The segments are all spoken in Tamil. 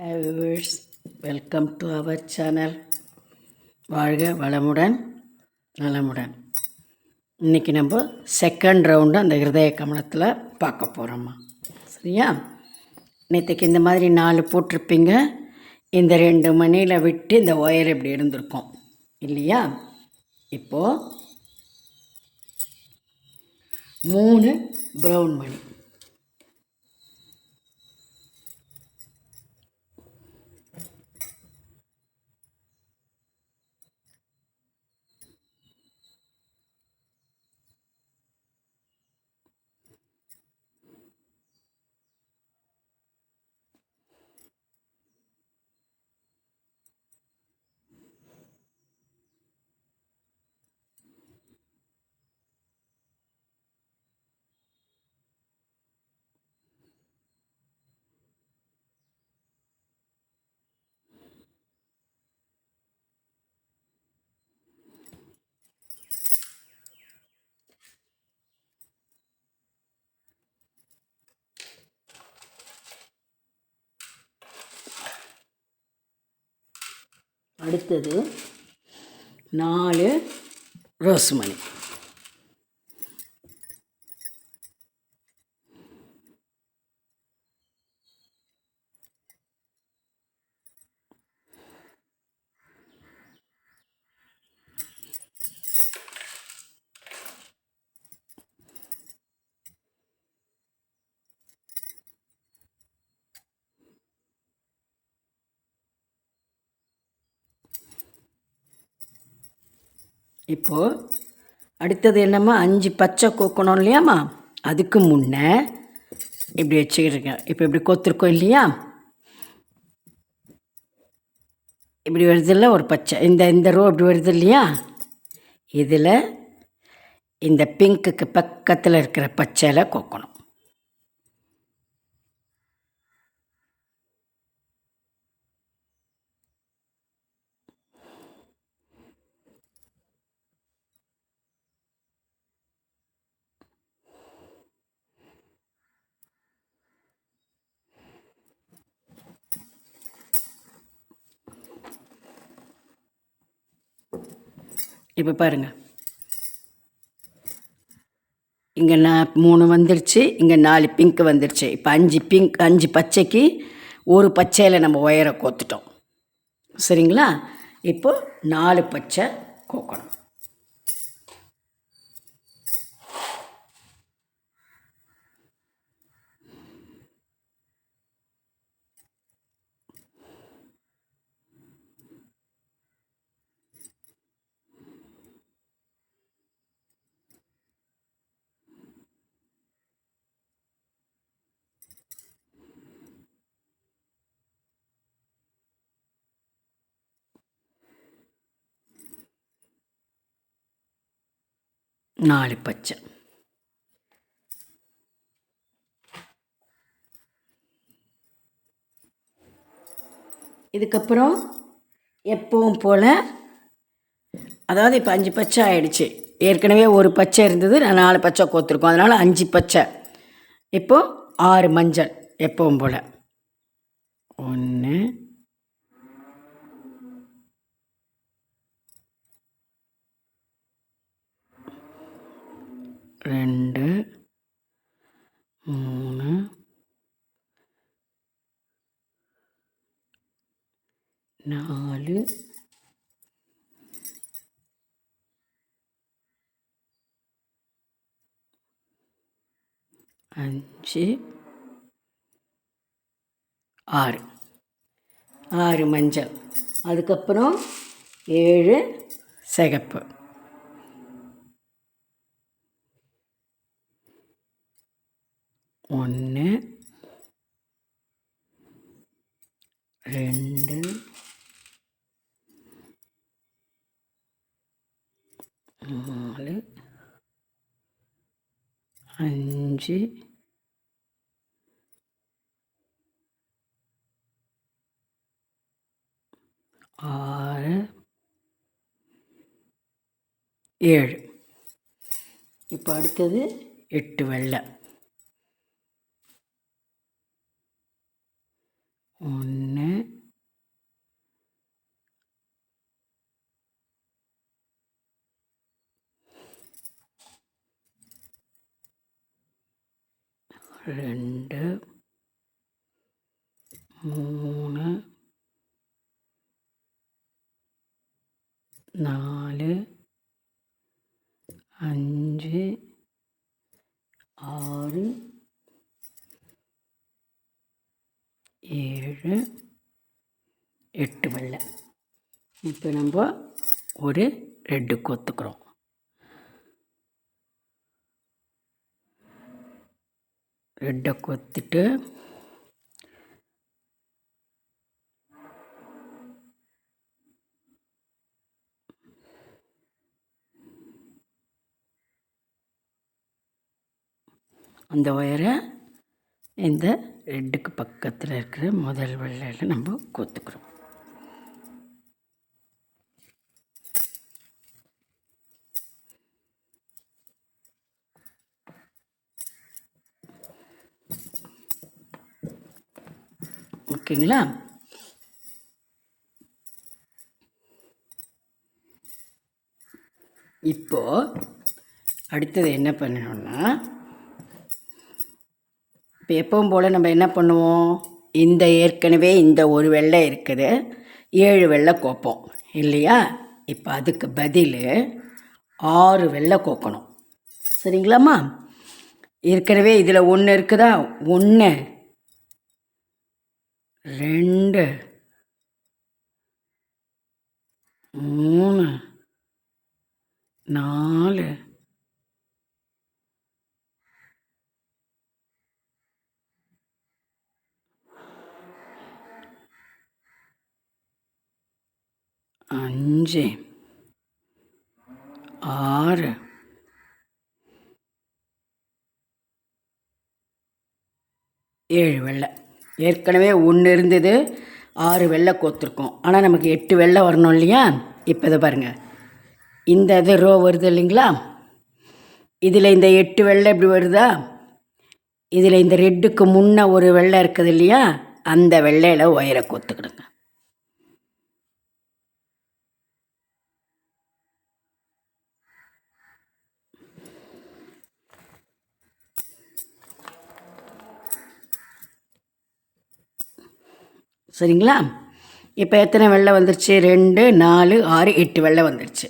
Hi viewers, welcome to our channel. வாழ்க வளமுடன் நலமுடன். இன்றைக்கி நம்ம செகண்ட் ரவுண்டு அந்த ஹிருதய கமலத்தில் பார்க்க போகிறோம்மா. சரியா? நேற்றுக்கு இந்த மாதிரி 4 போட்டிருப்பீங்க. இந்த 2 மணியில் விட்டு இந்த ஒயர் இப்படி இருந்திருக்கும் இல்லையா? இப்போது 3 ப்ரௌன் மணி. அடுத்தது 4 ரோஸ் மணி. இப்போது அடுத்தது என்னம்மா, 5 பச்சை கோக்கணும் இல்லையாம்மா? அதுக்கு முன்னே இப்படி வச்சுக்கிட்டுருக்கேன். இப்போ இப்படி கோத்துருக்கோம் இல்லையா? இப்படி வருதில்ல ஒரு பச்சை, இந்த ரோ இப்படி வருது இல்லையா? இதில் இந்த பிங்க்குக்கு பக்கத்தில் இருக்கிற பச்சையில் கோக்கணும். இப்போ பாருங்கள், இங்கே 3 வந்துடுச்சு, இங்கே 4 பிங்க் வந்துடுச்சு. இப்போ 5 பச்சைக்கு ஒரு பச்சையில் நம்ம ஒயரை கோத்துட்டோம். சரிங்களா? இப்போது 4 பச்சை கோக்கணும். நாலு பச்சை. இதுக்கப்புறம் எப்பவும் போல், அதாவது இப்போ 5 பச்சை ஆகிடுச்சு. ஏற்கனவே ஒரு பச்சை இருந்தது, நான் 4 பச்சை கோத்துருக்கோம், அதனால் 5 பச்சை. இப்போது 6 மஞ்சள் எப்பவும் போல். 1 2 3 4 5 6 6 மஞ்சள். அதுக்கப்புறம் 7 சிகப்பு. 1 2 4 5 6 7. இப்போ அடுத்தது 8 வெள்ளை. 1 2 3 4 5 6 7 8 வெள்ளை. இப்போ நம்ம ஒரு ரெட்டு கொத்துக்கிறோம். ரெட்டை கொத்திட்டு அந்த ஒயரை இந்த ரெட்டுக்கு பக்கத்தில் இருக்கிற முதல் வெள்ளையில் நம்ம கொத்துக்கிறோம். ஓகேங்களா? இப்போது அடுத்தது என்ன பண்ணணும்னா, இப்போ எப்பவும் போல் நம்ம என்ன பண்ணுவோம், இந்த ஏற்கனவே இந்த ஒரு வெள்ளை இருக்குது, 7 வெள்ளை கோப்போம் இல்லையா? இப்போ அதுக்கு பதில் 6 வெள்ளை கோக்கணும். சரிங்களாம்மா? ஏற்கனவே இதில் 1 இருக்குதா, 1 2 3 4 5 6 7 வெள்ளை. ஏற்கனவே 1 இருந்தது, 6 வெள்ளை கோத்துருக்கோம். ஆனால் நமக்கு 8 வெள்ளை வரணும் இல்லையா? இப்போ இதை பாருங்கள், இந்த இது ரோ வருது இல்லைங்களா? இதில் இந்த 8 வெள்ளை இப்படி வருதா? இதில் இந்த ரெட்டுக்கு முன்னே ஒரு வெள்ளை இருக்குது இல்லையா? அந்த வெள்ளையில் ஒயரை கொத்துக்கிடுங்க. சரிங்களா? இப்போ எத்தனை வெள்ளை வந்துருச்சு? 2 4 6 8 வெள்ளை வந்துருச்சு.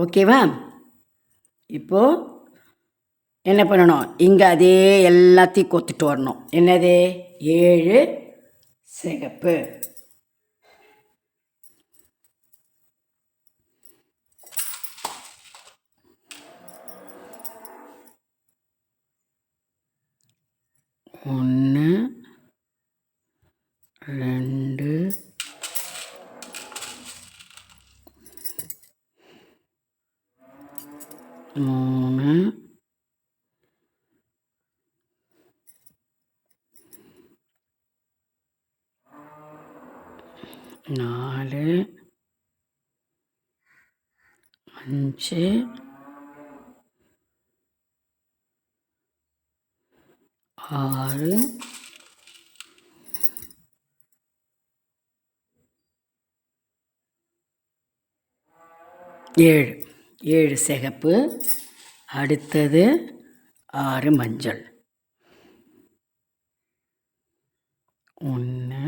ஓகேவா? இப்போது என்ன பண்ணணும், இங்கே அதே எல்லாத்தையும் கொத்துட்டு வரணும். என்னது? 7 சிகப்பு. ஒன்று 2 3 4 5 6 7 சிகப்பு. அடுத்தது 6 மஞ்சள். 1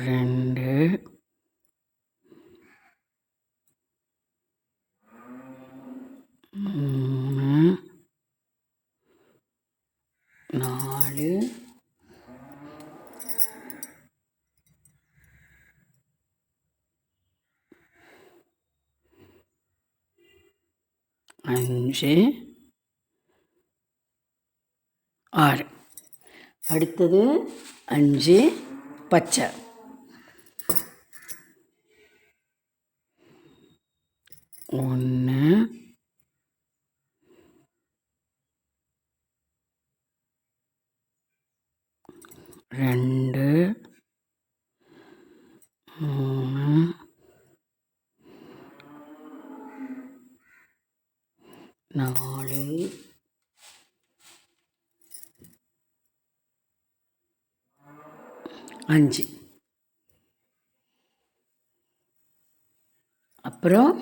2 3 4 5 6. அடுத்தது 5 பச்சை. 1 2 3 4 5. அப்புறம்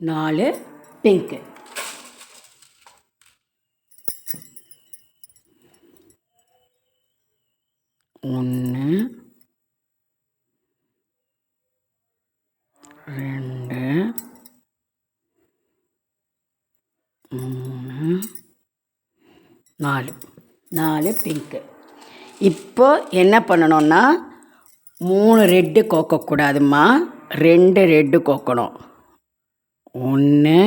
4 பிங்க்கு. ஒன்று, 2, 3, 4 பிங்க்கு. இப்போ என்ன பண்ணணும்னா 3 ரெட்டு கோக்கக்கூடாதும்மா, 2 ரெட்டு கோக்கணும். 1,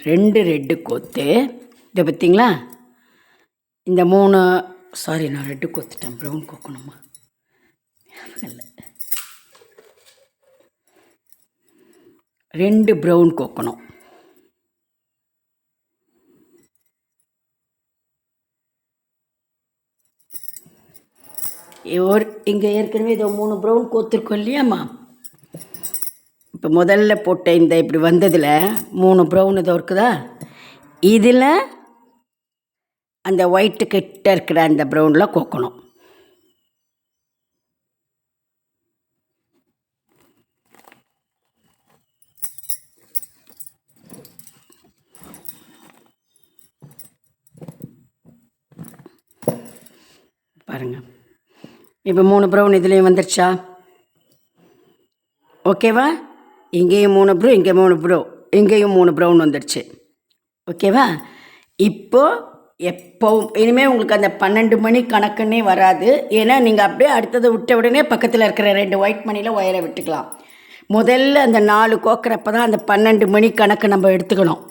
2 ரெட்டு கோத்து. இதை பார்த்தீங்களா, இந்த 3 சாரி நான் ரெட்டு கோத்துட்டேன், ப்ரௌன் கோக்கணுமா இல்லை, 2 ப்ரௌன் கோக்கணும். இங்கே ஏற்கனவே இதோ 3 ப்ரௌன் கோத்துருக்கோம் இல்லையாம்மா. இப்போ முதல்ல போட்ட இந்த இப்படி வந்ததில் 3 ப்ரௌன் இதோ இருக்குதா, இதில் அந்த ஒயிட்டு கிட்ட இருக்கிற அந்த ப்ரௌனில் கோக்கணும். பாருங்கள், இப்போ 3 ப்ரௌன் இதுலேயும் வந்துருச்சா, ஓகேவா. இங்கேயும் 3 ப்ரௌ, இங்கே 3 ப்ரௌ, இங்கேயும் 3 ப்ரௌன் வந்துடுச்சு, ஓகேவா. எப்போவும் இனிமேல் உங்களுக்கு அந்த 12 மணி கணக்குன்னே வராது. ஏன்னா நீங்கள் அப்படியே அடுத்ததை விட்ட உடனே பக்கத்தில் இருக்கிற 2 ஒயிட் மணியில் ஒயரை விட்டுக்கலாம். முதல்ல அந்த 4 கோக்கிறப்ப தான் அந்த 12 மணி கணக்கு நம்ம எடுத்துக்கணும்.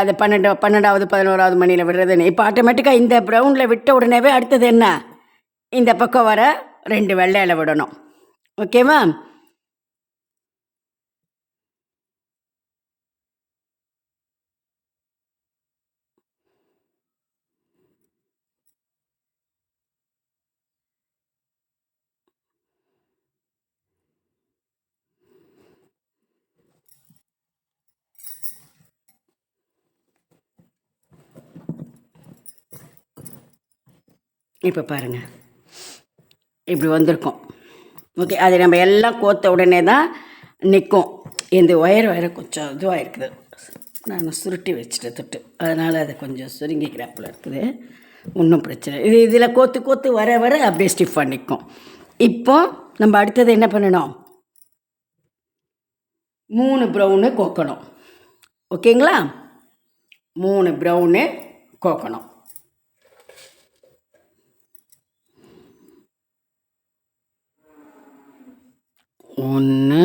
அது 12வது 11வது மணியில் விடுறதுன்னு. இப்போ ஆட்டோமேட்டிக்காக இந்த ப்ரௌனில் விட்ட உடனேவே அடுத்தது என்ன, இந்த பக்கம் வர 2 வெள்ளையில் விடணும், ஓகேவா. இப்போ பாருங்கள், இப்படி வந்திருக்கோம், ஓகே. அது நம்ம எல்லாம் கோத்த உடனே தான் நிற்கும். இந்த ஒயரை கொஞ்சம் இதுவாக இருக்குது, நான் சுருட்டி வச்சுட்டு தொட்டு, அதனால் அதை கொஞ்சம் சுருங்கிக்கிறாப்பில் இருக்குது. ஒன்றும் பிரச்சனை. இதில் கோத்து வர வர அப்படியே ஸ்டிஃபாக நிற்கும். இப்போ நம்ம அடுத்தது என்ன பண்ணணும், 3 ப்ரௌனு கோக்கணும், ஓகேங்களா. 3 ப்ரௌனு கோக்கணும். 1,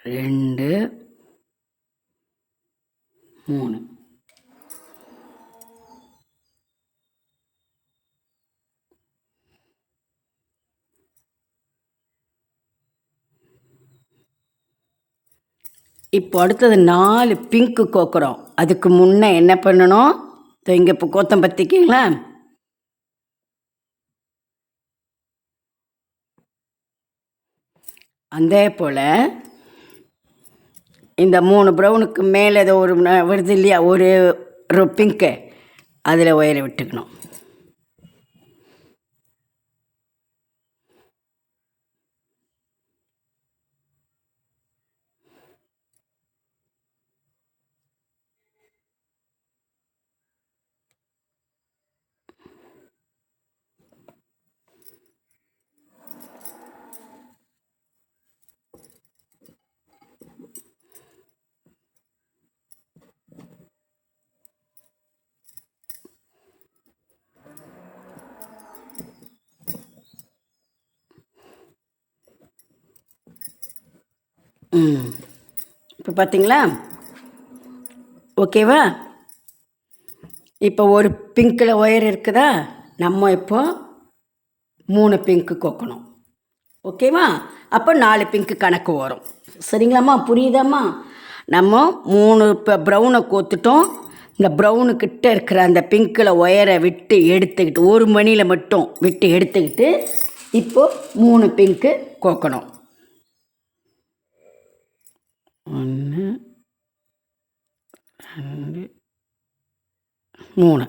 2, 3. இப்போ அடுத்தது 4 பிங்க்கு கோக்குறோம். அதுக்கு முன்னே என்ன பண்ணணும், இங்கே இப்போ கோத்தம் பற்றிக்கிங்களா, அதே போல் இந்த 3 ப்ரௌனுக்கு மேலே ஏதோ ஒரு வருது இல்லையா, ஒரு பிங்க்கு, அதில் ஒயரை விட்டுக்கணும். இப்போ பார்த்தீங்களா, ஓகேவா. இப்போ ஒரு பிங்க்கில் ஒயர் இருக்குதா, நம்ம இப்போ 3 பிங்க்கு கோக்கணும், ஓகேவா. அப்போ 4 பிங்க்கு கணக்கு வரும், சரிங்களாம்மா, புரியுதாம்மா. நம்ம 3 இப்போ ப்ரௌனை கோத்துட்டோம். இந்த ப்ரௌனுக்கிட்ட இருக்கிற அந்த பிங்க்கில் ஒயரை விட்டு எடுத்துக்கிட்டு, ஒரு மணியில் மட்டும் விட்டு எடுத்துக்கிட்டு இப்போது 3 பிங்க்கு கோக்கணும். 1, 2, 3.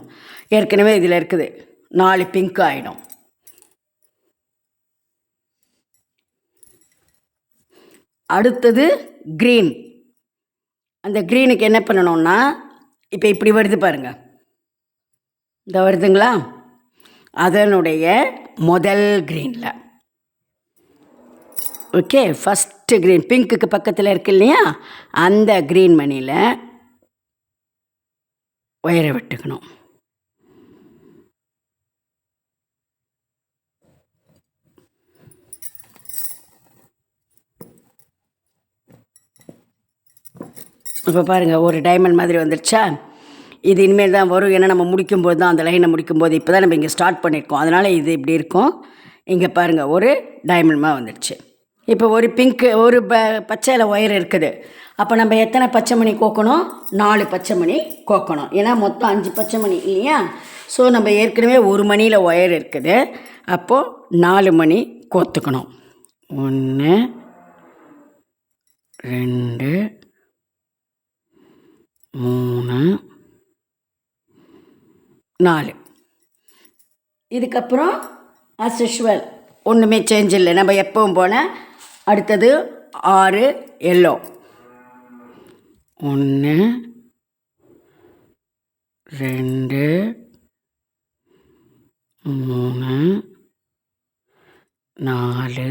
ஏற்கனவே இதில் இருக்குது 4 பிங்க் ஆகிடும். அடுத்தது க்ரீன். அந்த க்ரீனுக்கு என்ன பண்ணணும்னா, இப்போ இப்படி வருது பாருங்கள், இந்த வருதுங்களா, அதனுடைய முதல் க்ரீனில், ஓகே, ஃபஸ்ட்டு க்ரீன் பிங்க்குக்கு பக்கத்தில் இருக்கு இல்லையா, அந்த க்ரீன் மணியில் ஒயரை விட்டுக்கணும். இப்போ பாருங்கள், ஒரு டைமண்ட் மாதிரி வந்துடுச்சா. இது இனிமேல் தான் வரும், ஏன்னா நம்ம முடிக்கும்போது தான், அந்த லைனை முடிக்கும்போது இப்போ தான் நம்ம இங்கே ஸ்டார்ட் பண்ணியிருக்கோம், அதனால் இது இப்படி இருக்கும். இங்கே பாருங்கள், ஒரு டைமண்ட்மாக வந்துடுச்சு. இப்போ ஒரு பிங்க்கு, ஒரு பச்சையில் ஒயர் இருக்குது. அப்போ நம்ம எத்தனை பச்சை மணி கோக்கணும்? 4 பச்சை மணி கோக்கணும். ஏன்னா மொத்தம் 5 பச்சை மணி இல்லையா. ஸோ நம்ம ஏற்கனவே ஒரு மணியில் ஒயர் இருக்குது, அப்போது 4 மணி கோத்துக்கணும். 1 2 3 4. இதுக்கப்புறம் ஆஸ் யூஷுவல் ஒன்றுமே சேஞ்ச் இல்லை, நம்ம எப்பவும் போல். அடுத்தது 6 எல்லோ. 1 2 3 4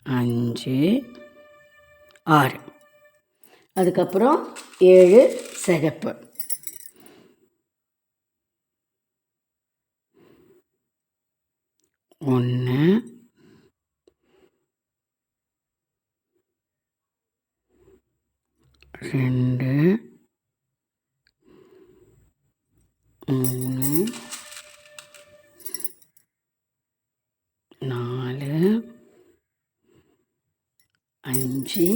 5 6. அதுக்கப்புறம் 7 சிகப்பு. 1 2 3 4 5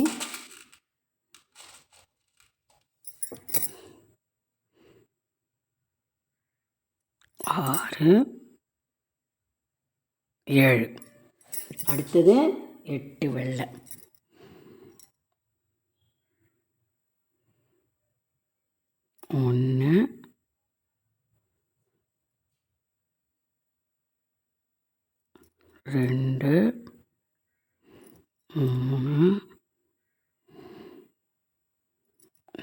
6 7. அடுத்தது 8 வெள்ளை. 1 2 3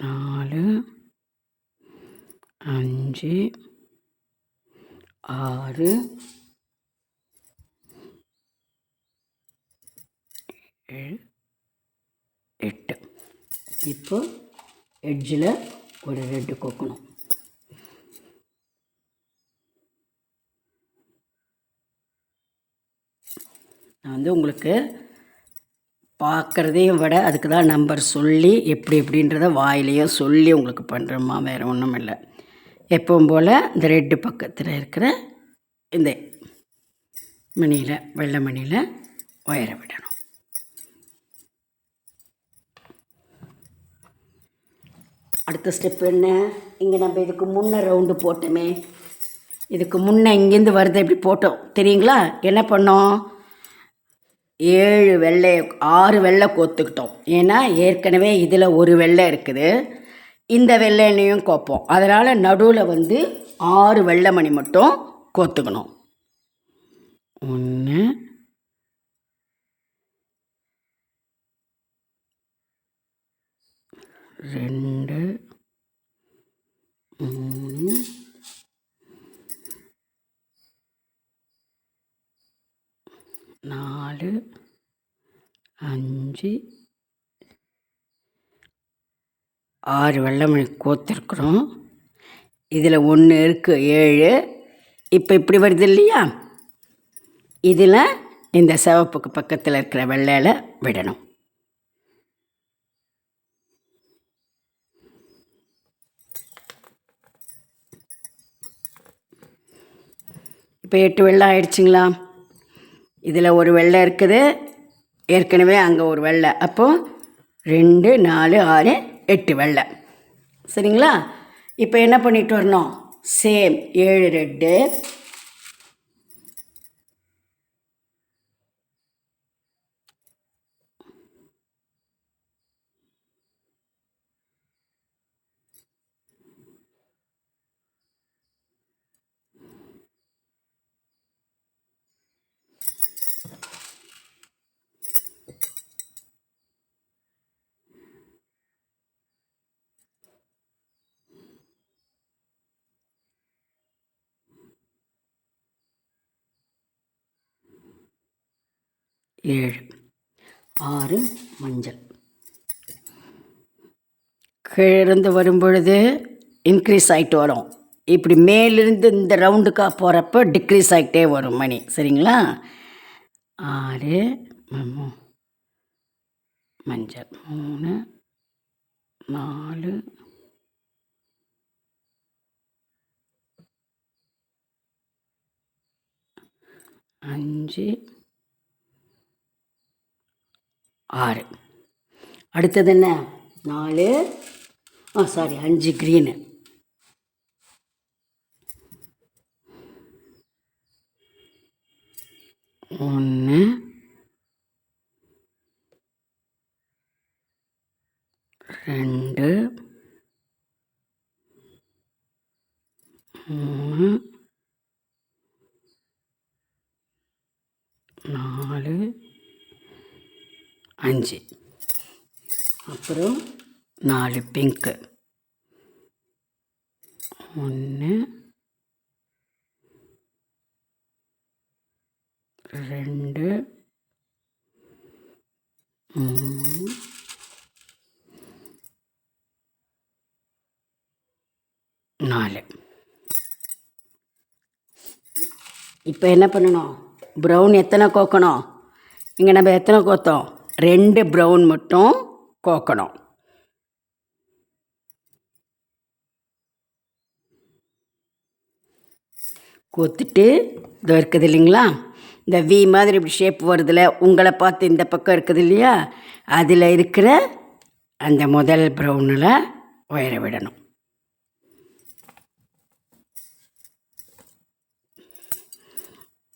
4 5 6 7 8. இப்போ எட்ஜில் ஒரு ரெட்டு கோக்கணும். நான் வந்து உங்களுக்கு பார்க்குறதையும் விட அதுக்கு தான் நம்பர் சொல்லி எப்படி எப்படின்றத வாயிலையும் சொல்லி உங்களுக்கு பண்ணுறோமா, வேறு ஒன்றும் இல்லை. எப்பவும் போல் இந்த ரெட்டு பக்கத்தில் இருக்கிற இந்த மணியில், வெள்ளை மணியில் ஒயரை விடணும். அடுத்த ஸ்டெப் என்ன? இங்கே நம்ம இதுக்கு முன்னே ரவுண்டு போட்டோமே, இதுக்கு முன்னே இங்கேருந்து வருது எப்படி போட்டோம் தெரியுங்களா? என்ன பண்ணோம்? 7 வெள்ளை 6 வெள்ளை கோத்துக்கிட்டோம். ஏன்னா ஏற்கனவே இதில் ஒரு வெள்ளை இருக்குது, இந்த வெள்ளைனையும் கோப்போம். அதனால் நடுவில் வந்து 6 வெள்ளை மணி மட்டும் கோத்துக்கணும். 1 2 3 4 5 6 வெள்ளை மணி கோத்திருக்கிறோம். இதில் 1 இருக்குது 7. இப்போ இப்படி வருது இல்லையா, இதில் இந்த சிவப்புக்கு பக்கத்தில் இருக்கிற வெள்ளையில் விடணும். இப்போ 8 வெள்ளை ஆயிடுச்சுங்களா? இதில் ஒரு வெள்ளை இருக்குது, ஏற்கனவே அங்கே ஒரு வெள்ளை. அப்போது 2 4 6 8 வெள்ளை. சரிங்களா? இப்போ என்ன பண்ணிட்டு வரணும்? சேம் 7 ரெட்டு, 7, 6 மஞ்சள். கீழிருந்து வரும் பொழுது இன்க்ரீஸ் ஆகிட்டு வரும். இப்படி மேலிருந்து இந்த ரவுண்டுக்காக போகிறப்போ டிக்ரீஸ் ஆகிட்டே வரும் மணி. சரிங்களா? 6 மஞ்சள், 3, 4, 5, 6. அடுத்தது என்ன? 4, 5 க்ரீனு, 1, 2, 3, 4, 5. அப்புறம் 4 பிங்க்கு, 1, 2, 3, 4. இப்போ என்ன பண்ணணும்? ப்ரௌன் எத்தனை கோக்கணும்? இங்கே நம்ம எத்தனை கோத்தோம்? 2 ப்ரௌன் மட்டும் கோக்கணும். கோத்துட்டு இதோ இருக்குது இல்லைங்களா, இந்த வி மாதிரி இப்படி ஷேப் வருதுல, உங்களை பார்த்து இந்த பக்கம் இருக்குது இல்லையா, அதில் இருக்கிற அந்த முதல் ப்ரௌனில் ஒயரை விடணும்.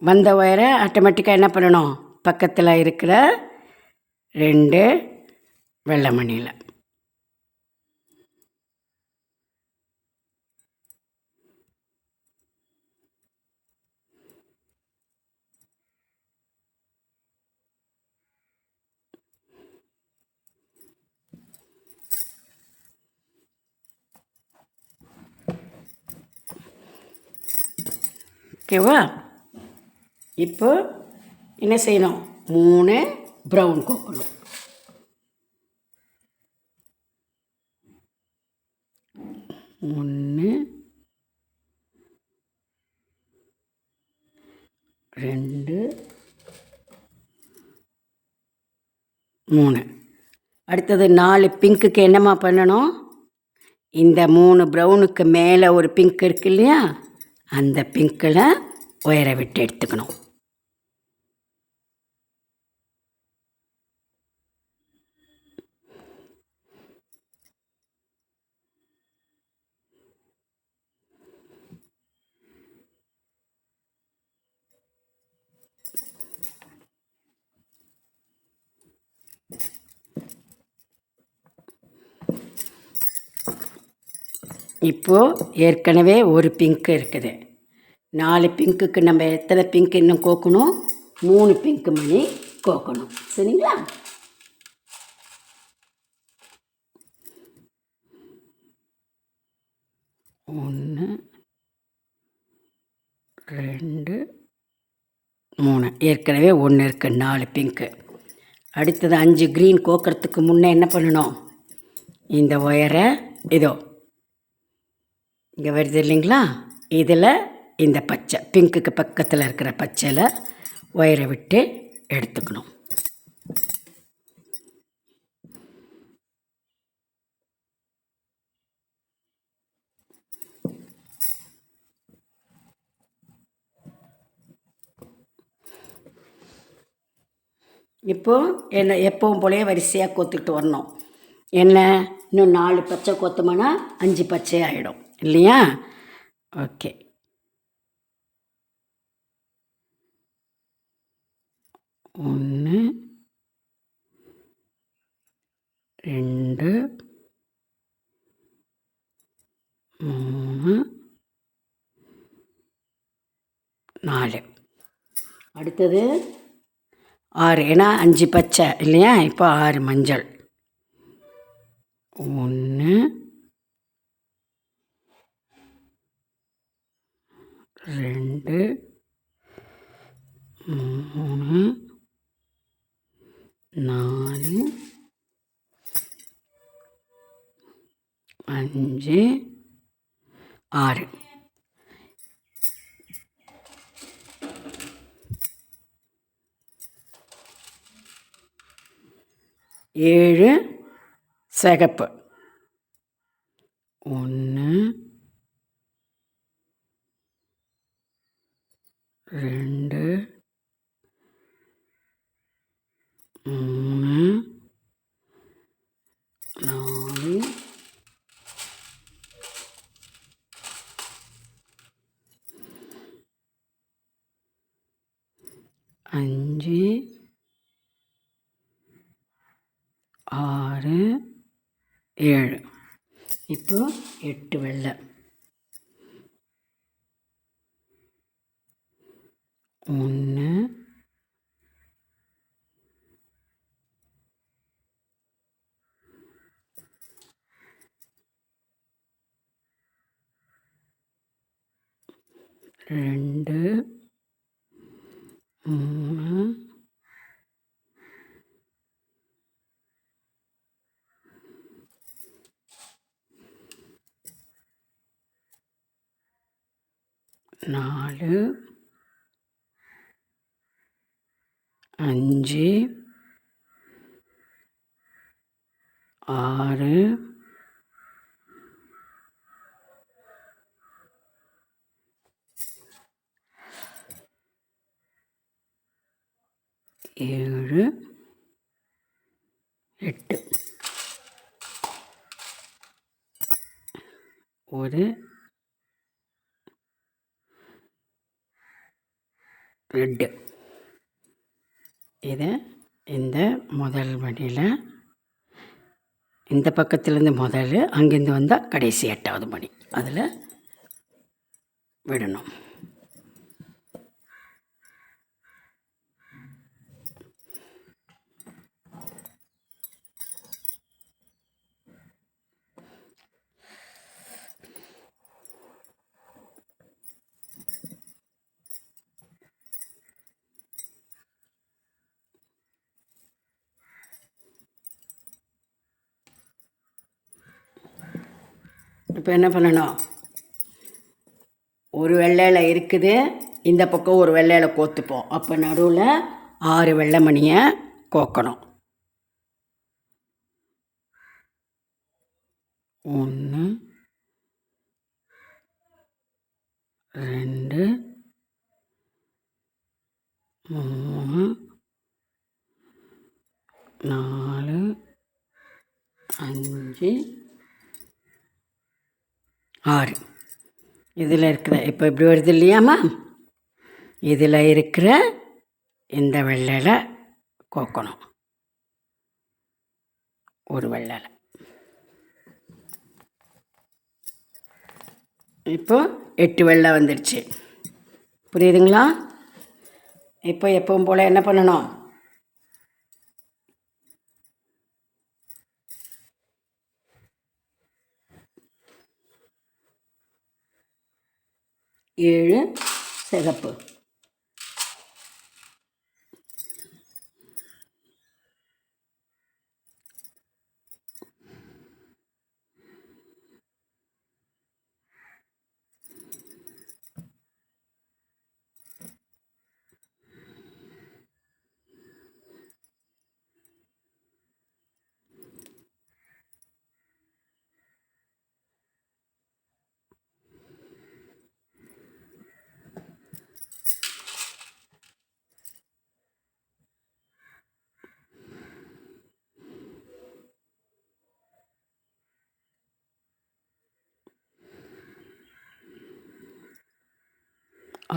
வந்த ஒயரை ஆட்டோமேட்டிக்காக என்ன பண்ணணும்? பக்கத்தில் இருக்கிற 2 வெள்ளை மணியில் ஓகேவா? இப்போ என்ன செய்யணும்? 3 ப்ரௌன் கோக்கணும். 1, 2, 3. அடுத்தது 4 பிங்க்குக்கு என்னம்மா பண்ணணும்? இந்த 3 ப்ரௌனுக்கு மேலே ஒரு பிங்க் இருக்கு இல்லையா, அந்த பிங்க்கில் ஒயரை விட்டு எடுத்துக்கணும். இப்போது ஏற்கனவே ஒரு பிங்க்கு இருக்குது. 4 பிங்க்குக்கு நம்ம எத்தனை பிங்க் இன்னும் கோக்கணும்? 3 பிங்க்கு மணி கோக்கணும். சரிங்களா? ஒன்று, 2, 3. ஏற்கனவே 1 இருக்குது. 4 பிங்க்கு. அடுத்தது 5 க்ரீன் கோக்கிறதுக்கு முன்னே என்ன பண்ணணும்? இந்த ஒயரை இதோ இங்கே வருது இல்லைங்களா, இதில் இந்த பச்சை பிங்க்குக்கு பக்கத்தில் இருக்கிற பச்சையில் ஒயரை விட்டு எடுத்துக்கணும். இப்போது என்ன எப்பவும் போலயே வரிசையாக கோத்துக்கிட்டு வரணும். என்ன, இன்னும் 4 பச்சை கோத்தோம்னா 5 பச்சை ஆகிடும் இல்லையா? ஓகே. 1, 2, 3, 4. அடுத்தது 6. ஏன்னா 5 பச்சை இல்லையா, இப்போ 6 மஞ்சள். 1, 2, 3, 4 5 6 7 சிகப்பு 1 2 3 4 5 6 7 இப்போ 8 வெள்ளை 1 2 3 4 5 6 7 8 ஒரு ரெட்டு. இதை இந்த முதல் மணியில் இந்த பக்கத்துலேருந்து முதல் அங்கேருந்து வந்தால் கடைசி 8வது மணி அதில் விடணும். இப்போ என்ன பண்ணணும், ஒரு வெள்ளையில் இருக்குது, இந்த பக்கம் ஒரு வெள்ளையில் கோத்துப்போம். அப்போ நடுவில் 6 வெள்ளை மணியை கோக்கணும். 1 2 3 4 5 6 இதில் இருக்கிற இப்போ இப்படி வருது இல்லையாம்மா, இதில் இருக்கிற இந்த வெள்ளையில் கோக்கணும். ஒரு வெள்ளையில் இப்போ 8 வெள்ளை வந்துடுச்சு. புரியுதுங்களா? இப்போ எப்பவும் போல் என்ன பண்ணணும், ஏழு சிகப்பு,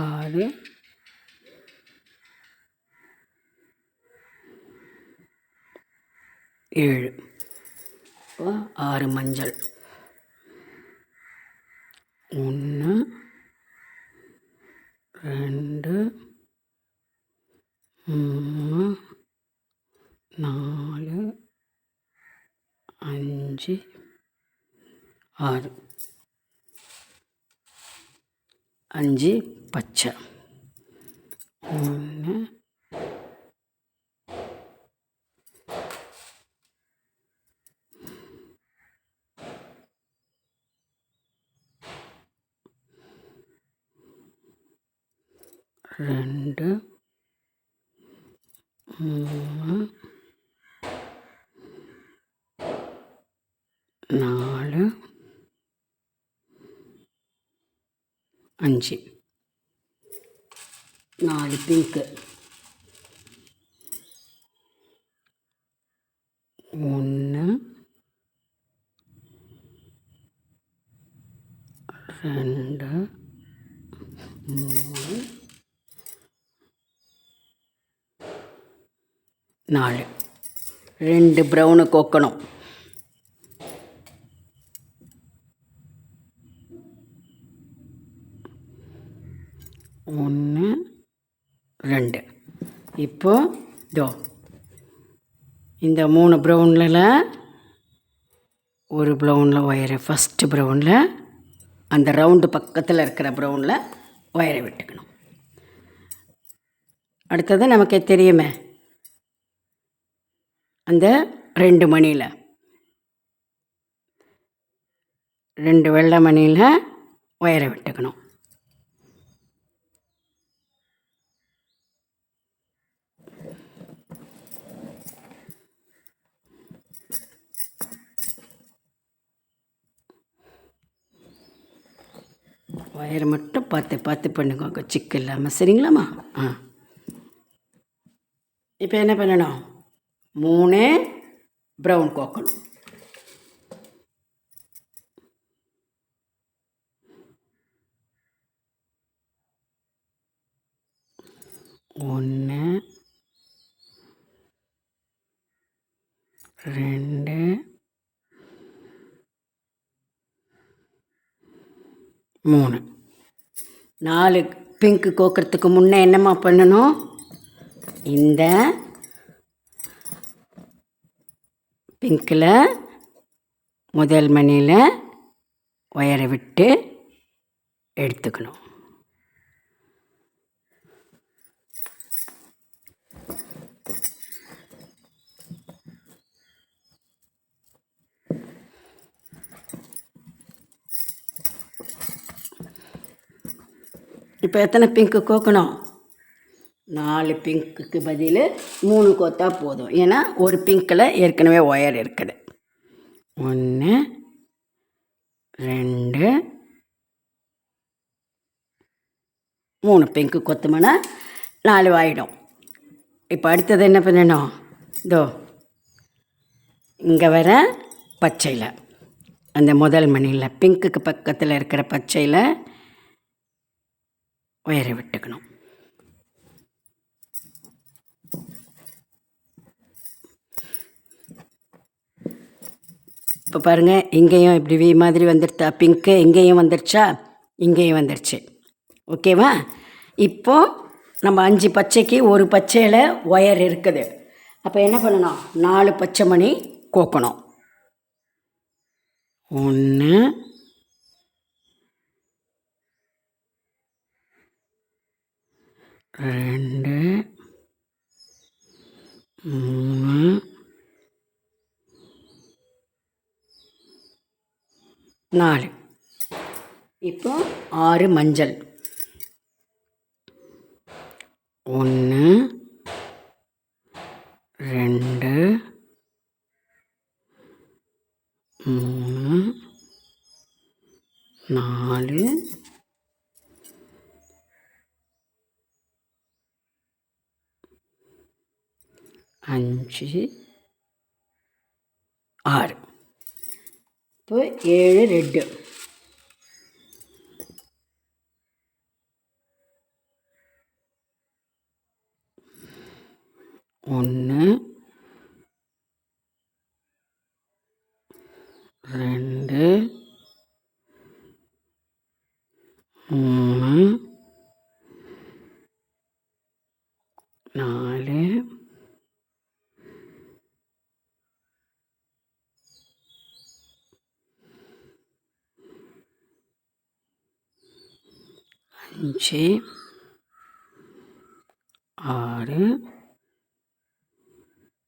6 7. இப்போ 6 மஞ்சள், 1 2 3 4 5 6. 5 பச்சை, 1 2 3 4 5 4 பிங்க்கு, 1 2 3 4 2 ப்ரௌனு கோக்கணும். 1 2 இப்போ இதோ இந்த 3 ப்ரௌனில் ஒரு ப்ரௌனில் ஒயரை ஃபஸ்ட்டு ப்ரௌனில் அந்த ரவுண்டு பக்கத்தில் இருக்கிற ப்ரௌனில் ஒயரை விட்டுக்கணும். அடுத்தது நமக்கு தெரியுமே அந்த 2 மணியில் 2 வெள்ளை மணியில் ஒயரை விட்டுக்கணும். ஒயரை மட்டும் பார்த்து பார்த்து பண்ணுங்க, சிக்கு இல்லாமல். சரிங்களாம்மா? இப்போ என்ன பண்ணணும்? 3 ப்ரௌன் கோக்கணும். 1 2 3 4 பிங்க்கு கோக்கிறதுக்கு முன்னே என்னம்மா பண்ணணும்? இந்த பிங்க்கில் முதல் மணியில் ஒயரை விட்டு எடுத்துக்கணும். இப்போ எத்தனை பிங்க்கு கோக்கணும்? 4 பிங்க்குக்கு பதில் 3 கோத்தா போதும். ஏன்னா ஒரு பிங்க்கில் ஏற்கனவே ஒயர் இருக்குது. 1 2 3 பிங்க்கு கொத்தோம்னா 4 ஆகிடும். இப்போ அடுத்தது என்ன பண்ணணும்? இதோ இங்கே வர பச்சையில் அந்த முதல் மணியில் பிங்க்குக்கு பக்கத்தில் இருக்கிற பச்சையில் ஒயரை விட்டுக்கணும். இப்போ பாருங்கள், இங்கேயும் இப்படி வி மாதிரி வந்துடுதா பிங்க்கு, இங்கேயும் வந்துடுச்சா, இங்கேயும் வந்துடுச்சு. ஓகேவா? இப்போது நம்ம 5 பச்சைக்கு ஒரு பச்சையில் ஒயர் இருக்குது. அப்போ என்ன பண்ணணும்? 4 பச்சை மணி கோக்கணும். 1 2 3 4 இப்போ 6 மஞ்சள். 1 2 3 4 5 6 இப்போ 7 ரெட்டு. 1 2 3 4 5 6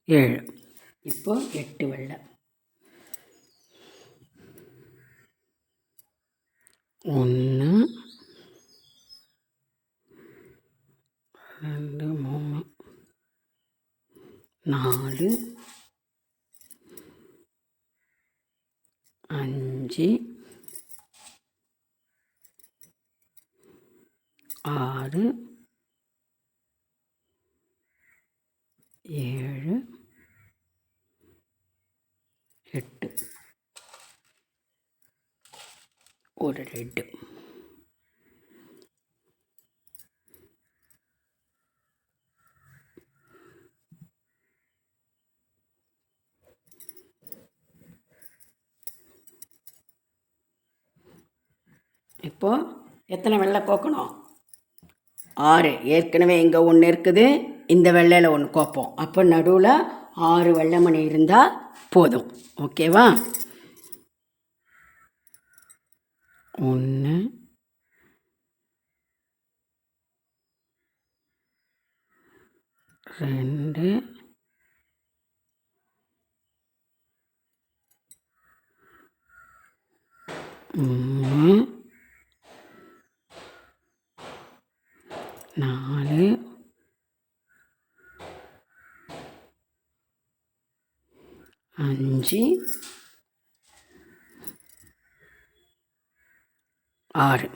7 இப்போ 8 வெள்ளை. 1 4 5 6 7 8 ஒரு ரெட்டு. இப்போது எத்தனை வெள்ளை கோக்கணும்? 6. ஏற்கனவே இங்கே ஒன்று இருக்குது, இந்த வெள்ளையில் ஒன்று கோப்போம். அப்போ நடுவில் 6 வெள்ளை மணி இருந்தால் போதும். ஓகேவா? 1 2 3 4 5 6.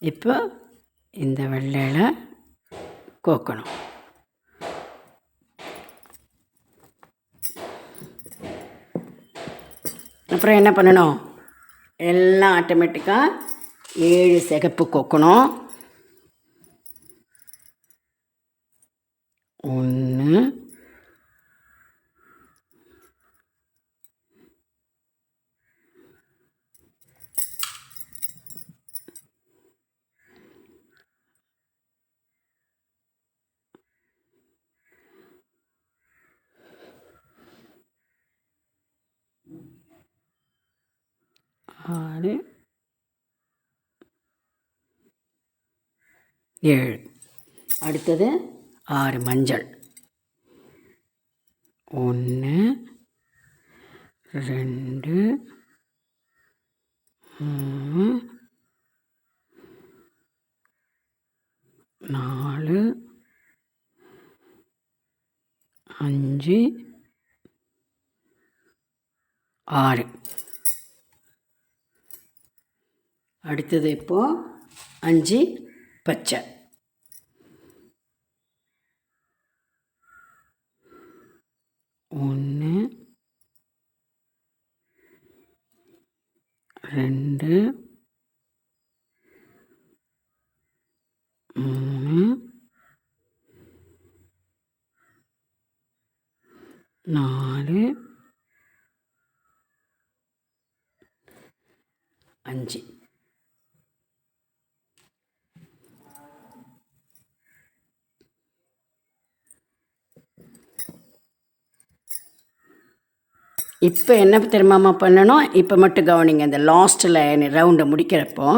இப்போ இந்த வெள்ளையில் கோக்கணும். அப்புறம் என்ன பண்ணணும்? எல்லாம் ஆட்டோமேட்டிக்காக 7 சிகப்பு கோக்கணும். 1 6 7. அடுத்தது 6 மஞ்சள். 1 2 3 4 5 6. அடுத்தது இப்போது 5 பச்சை. 1 2 3 4 5. இப்போ என்ன தெரியுமாம்மா பண்ணணும்? இப்போ மட்டும் கவனிங்க. இந்த லாஸ்ட்டில் ரவுண்டை முடிக்கிறப்போ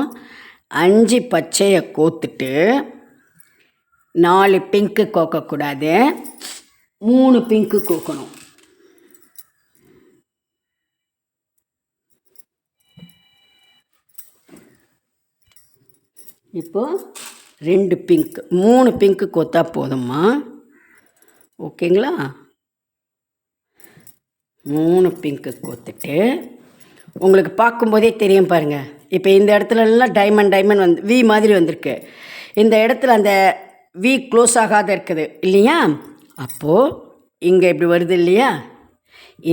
5 பச்சையை கோத்துட்டு 4 பிங்க்கு கோக்கக்கூடாது, 3 பிங்க்கு கோக்கணும். இப்போது 2 பிங்க், 3 பிங்க்கு கோத்தா போதும்மா. ஓகேங்களா? 3 பிங்க்கு கோத்துட்டு உங்களுக்கு பார்க்கும்போதே தெரியும் பாருங்கள். இப்போ இந்த இடத்துலலாம் டைமண்ட் வந்து வி மாதிரி வந்திருக்கு. இந்த இடத்துல அந்த வி க்ளோஸ் ஆகாத இருக்குது இல்லையா? அப்போது இங்கே இப்படி வருது இல்லையா?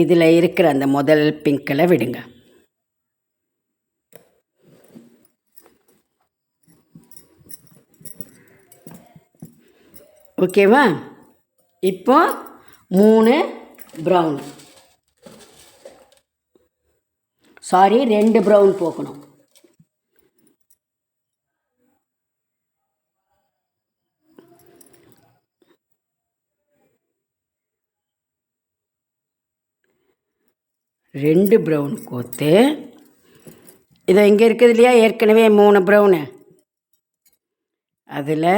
இதில் இருக்கிற அந்த முதல் பிங்க்கில் விடுங்க. ஓகேவா? இப்போ 3 ப்ரௌன், சாரி 2 ப்ரௌன் போக்கணும். ரெண்டு ப்ரௌன் கோத்து இதை இங்கே இருக்குது இல்லையா? ஏற்கனவே 3 ப்ரௌனு, அதில்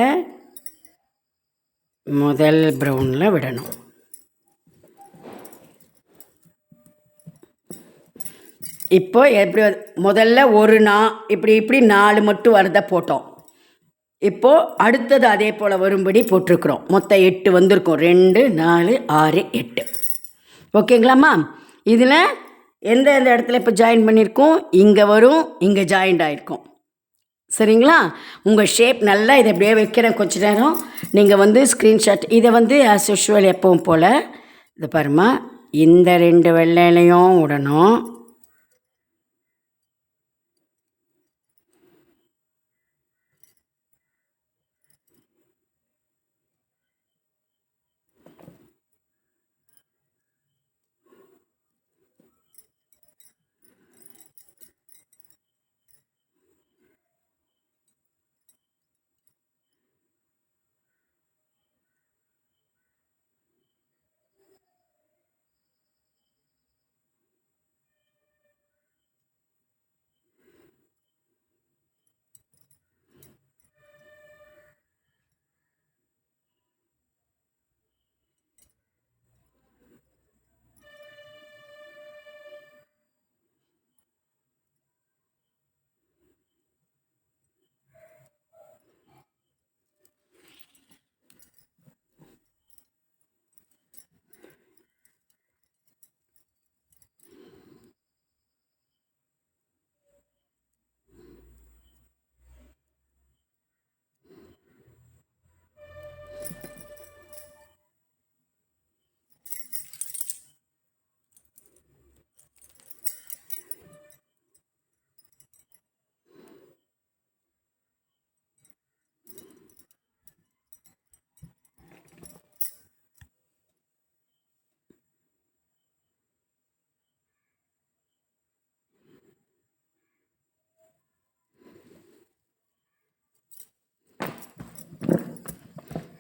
முதல் ப்ரௌனில் விடணும். இப்போ எப்படி முதல்ல ஒரு இப்படி 4 மட்டும் வரத போட்டோம். இப்போது அடுத்தது அதே போல் வரும்படி போட்டிருக்கிறோம். மொத்தம் 8 வந்திருக்கும். 2 4 6 8. ஓகேங்களாம்மா? இதில் எந்த இடத்துல இப்போ ஜாயின் பண்ணியிருக்கோம்? இங்கே வரும், இங்கே ஜாயிண்ட் ஆகிருக்கும். சரிங்களா? உங்கள் ஷேப் நல்லா இதை அப்படியே வைக்கிறேன் கொஞ்ச நேரம். நீங்கள் ஸ்க்ரீன்ஷாட் இதை ஆஸ் யூஷுவல் எப்பவும் போல் இது பாருமா, இந்த 2 வெள்ளையிலையும் விடணும்.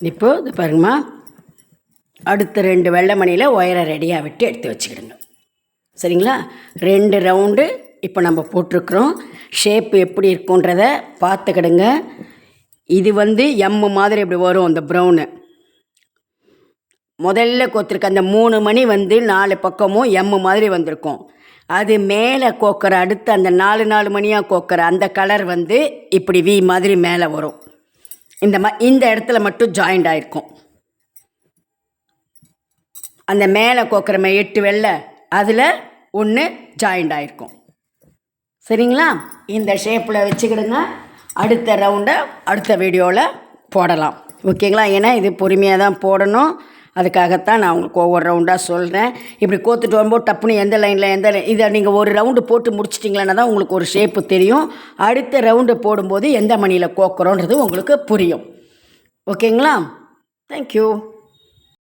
இப்போது இது பாருங்கம்மா, அடுத்த 2 வெள்ளை மணியில் ஒயரை ரெடியாக விட்டு எடுத்து வச்சுக்கிடுங்க. சரிங்களா? 2 ரவுண்டு இப்போ நம்ம போட்டிருக்கிறோம். ஷேப்பு எப்படி இருக்குன்றத பார்த்துக்கிடுங்க. இது எம்மு மாதிரி இப்படி வரும். அந்த ப்ரௌனு முதல்ல கோத்திருக்க அந்த 3 மணி 4 பக்கமும் எம்மு மாதிரி வந்திருக்கும். அது மேலே கோக்கிற அடுத்து அந்த 4 மணியாக கோக்கிற அந்த கலர் இப்படி வி மாதிரி மேலே வரும். இந்த இடத்துல மட்டும் ஜாயிண்ட் ஆகிருக்கும். அந்த மேலே கோக்கிற 8 வெள்ளை அதில் ஒன்று ஜாயிண்ட் ஆகிருக்கும். சரிங்களா? இந்த ஷேப்பில் வச்சுக்கிடுங்க. அடுத்த ரவுண்டை அடுத்த வீடியோவில் போடலாம். ஓகேங்களா? ஏன்னா இது பொறுமையாக தான் போடணும். அதுக்காகத்தான் நான் உங்களுக்கு ஒவ்வொரு ரவுண்டாக சொல்கிறேன். இப்படி கோத்துட்டு வரும்போது டப்புன்னு எந்த லைனில் இதை நீங்கள் ஒரு ரவுண்டு போட்டு முடிச்சிட்டிங்களா தான் உங்களுக்கு ஒரு ஷேப்பு தெரியும். அடுத்த ரவுண்டு போடும்போது எந்த மணியில் கோக்குறோன்றது உங்களுக்கு புரியும். ஓகேங்களா? தேங்க்யூ.